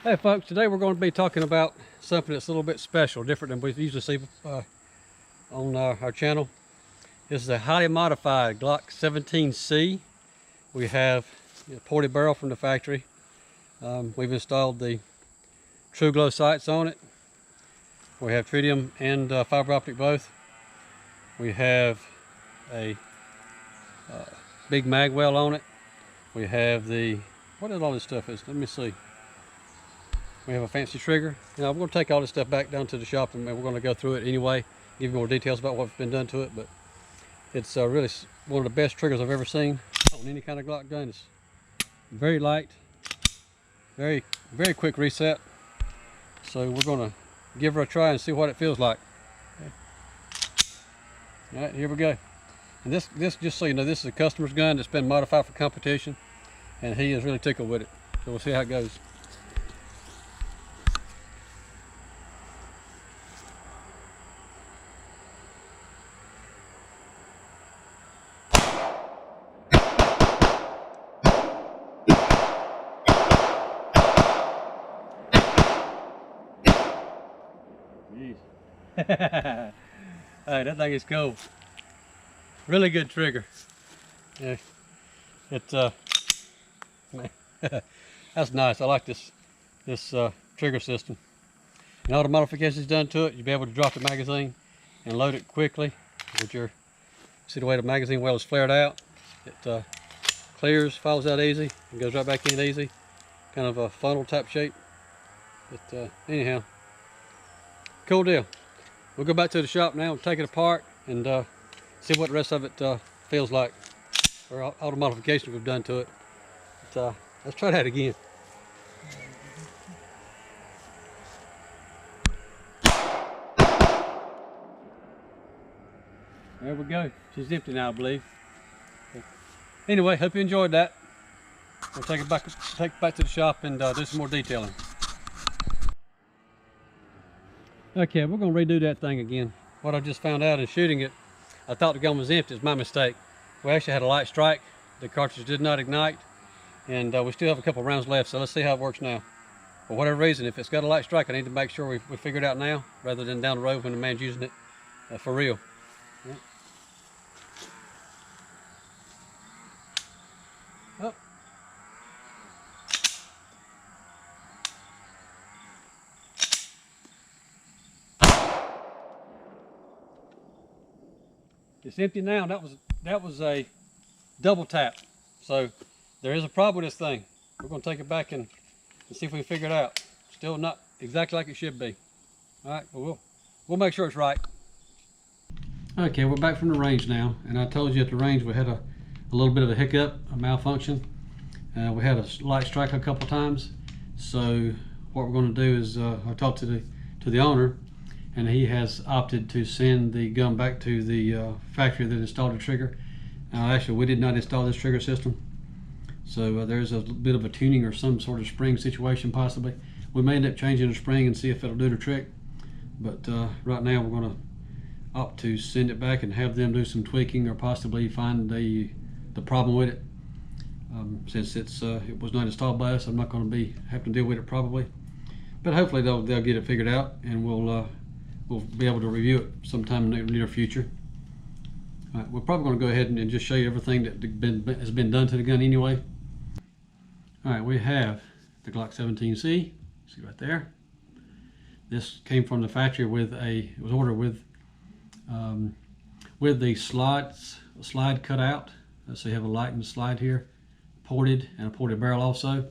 Hey folks, today we're going to be talking about something that's a little bit special, different than we usually see on our channel. This is a highly modified Glock 17C. We have a ported barrel from the factory. We've installed the True Glow sights on it. We have tritium and fiber optic both. We have a big mag well on it. We have the, what is all this stuff is? Let me see. We have a fancy trigger. Now we're going to take all this stuff back down to the shop and we're going to go through it anyway, give you more details about what's been done to it. But it's really one of the best triggers I've ever seen on any kind of Glock gun. It's very light, very quick reset. So we're going to give her a try and see what it feels like. Okay. All right, here we go. And this, just so you know, this is a customer's gun that's been modified for competition, and he is really tickled with it. So we'll see how it goes. Hey, that thing is cool. Really good trigger. Yeah, man, that's nice. I like this trigger system. And all the modifications done to it, you'll be able to drop the magazine and load it quickly. With your, see the way the magazine well is flared out. It clears, falls out easy, and goes right back in easy. Kind of a funnel type shape. But anyhow, cool deal. We'll go back to the shop now and take it apart and see what the rest of it feels like, or all the modifications we've done to it. But, let's try that again. There we go. She's empty now, I believe. Anyway, hope you enjoyed that. We'll take it back to the shop and do some more detailing. Okay, we're going to redo that thing again. What I just found out in shooting it, I thought the gun was empty. It's my mistake. We actually had a light strike. The cartridge did not ignite, and we still have a couple rounds left, so let's see how it works now. For whatever reason, if it's got a light strike, I need to make sure we figure it out now, rather than down the road when the man's using it for real. Yeah. Oh. It's empty now. That was a double tap. So there is a problem with this thing. We're going to take it back and see if we can figure it out. Still not exactly like it should be. All right, well, we'll make sure it's right. Okay, we're back from the range now, and I told you at the range we had a little bit of a hiccup, a malfunction. We had a light strike a couple times. So what we're going to do is I talked to the owner, and he has opted to send the gun back to the factory that installed the trigger. Actually, we did not install this trigger system, so there's a bit of a tuning or some sort of spring situation possibly. We may end up changing the spring and see if it'll do the trick, but right now we're going to opt to send it back and have them do some tweaking or possibly find the problem with it. Since it was not installed by us, I'm not going to have to deal with it probably, but hopefully they'll get it figured out, and we'll be able to review it sometime in the near future. All right, we're probably going to go ahead and just show you everything that has been done to the gun anyway. All right, we have the Glock 17C. See right there. This came from the factory it was ordered with the slide cut out. So you have a light and slide here, ported, and a ported barrel also.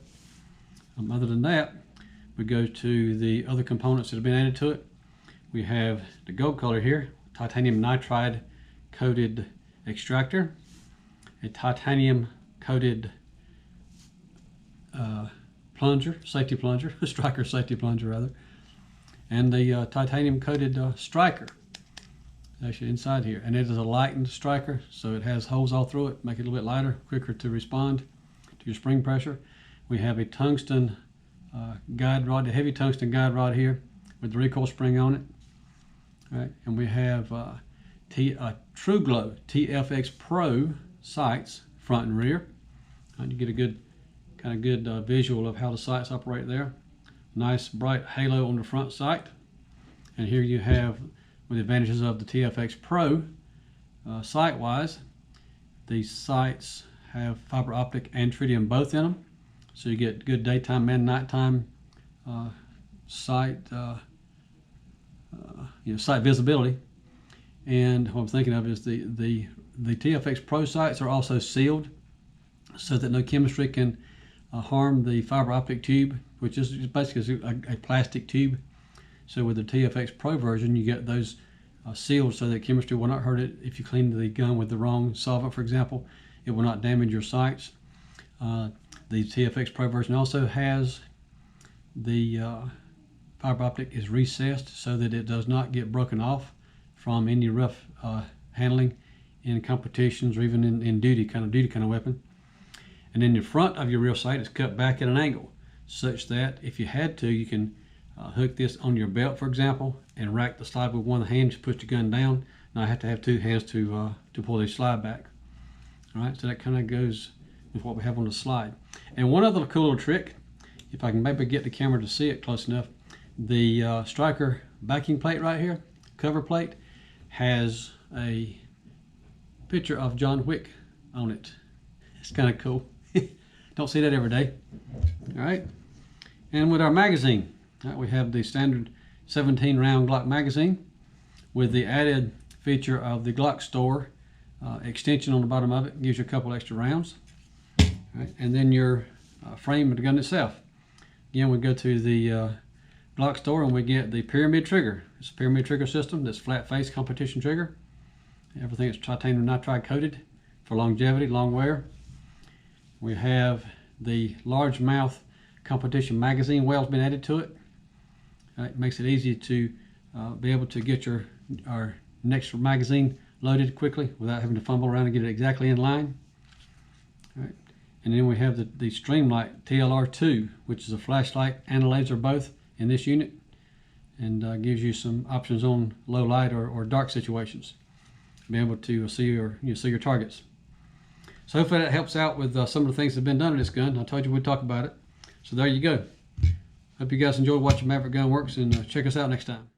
Other than that, we go to the other components that have been added to it. We have the gold color here, titanium nitride coated extractor, a titanium coated plunger, safety plunger, striker safety plunger rather, and the titanium coated striker actually inside here. And it is a lightened striker, so it has holes all through it, make it a little bit lighter, quicker to respond to your spring pressure. We have a tungsten guide rod, a heavy tungsten guide rod here with the recoil spring on it. All right, and we have True Glow TFX Pro sights, front and rear. You get a good visual of how the sights operate there. nice bright halo on the front sight. And here you have, with the advantages of the TFX Pro, sight-wise, these sights have fiber optic and tritium both in them, so you get good daytime and nighttime sight, sight visibility. And what I'm thinking of is the TFX Pro sights are also sealed so that no chemistry can harm the fiber optic tube, which is basically a plastic tube. So with the TFX Pro version, you get those sealed so that chemistry will not hurt it. If you clean the gun with the wrong solvent, for example, it will not damage your sights. The TFX Pro version also has the fiber optic is recessed so that it does not get broken off from any rough handling in competitions or even in duty kind of weapon. And then the front of your rear sight is cut back at an angle such that if you had to, you can hook this on your belt, for example, and rack the slide with one hand, just push the gun down. Now I have to have two hands to pull the slide back. All right, so that kind of goes with what we have on the slide. And one other cool little trick, if I can maybe get the camera to see it close enough, the striker backing plate right here, cover plate, has a picture of John Wick on it. It's kind of cool. Don't see that every day. All right, and with our magazine, we have the standard 17 round Glock magazine with the added feature of the Glock store extension on the bottom of it. Gives you a couple extra rounds. All right, and then your frame of the gun itself. Again, we go to the Glock store and we get the pyramid trigger. It's a pyramid trigger system that's flat face competition trigger. Everything is titanium nitride coated for longevity, long wear. We have the large mouth competition magazine well's been added to it. It makes it easy to be able to get our next magazine loaded quickly without having to fumble around and get it exactly in line. All right. And then we have the Streamlight TLR2, which is a flashlight and a laser both in this unit, and gives you some options on low light or dark situations. Be able to see your targets. So hopefully that helps out with some of the things that have been done to this gun. I told you we'd talk about it. So there you go. Hope you guys enjoyed watching Maverick Gun Works, and check us out next time.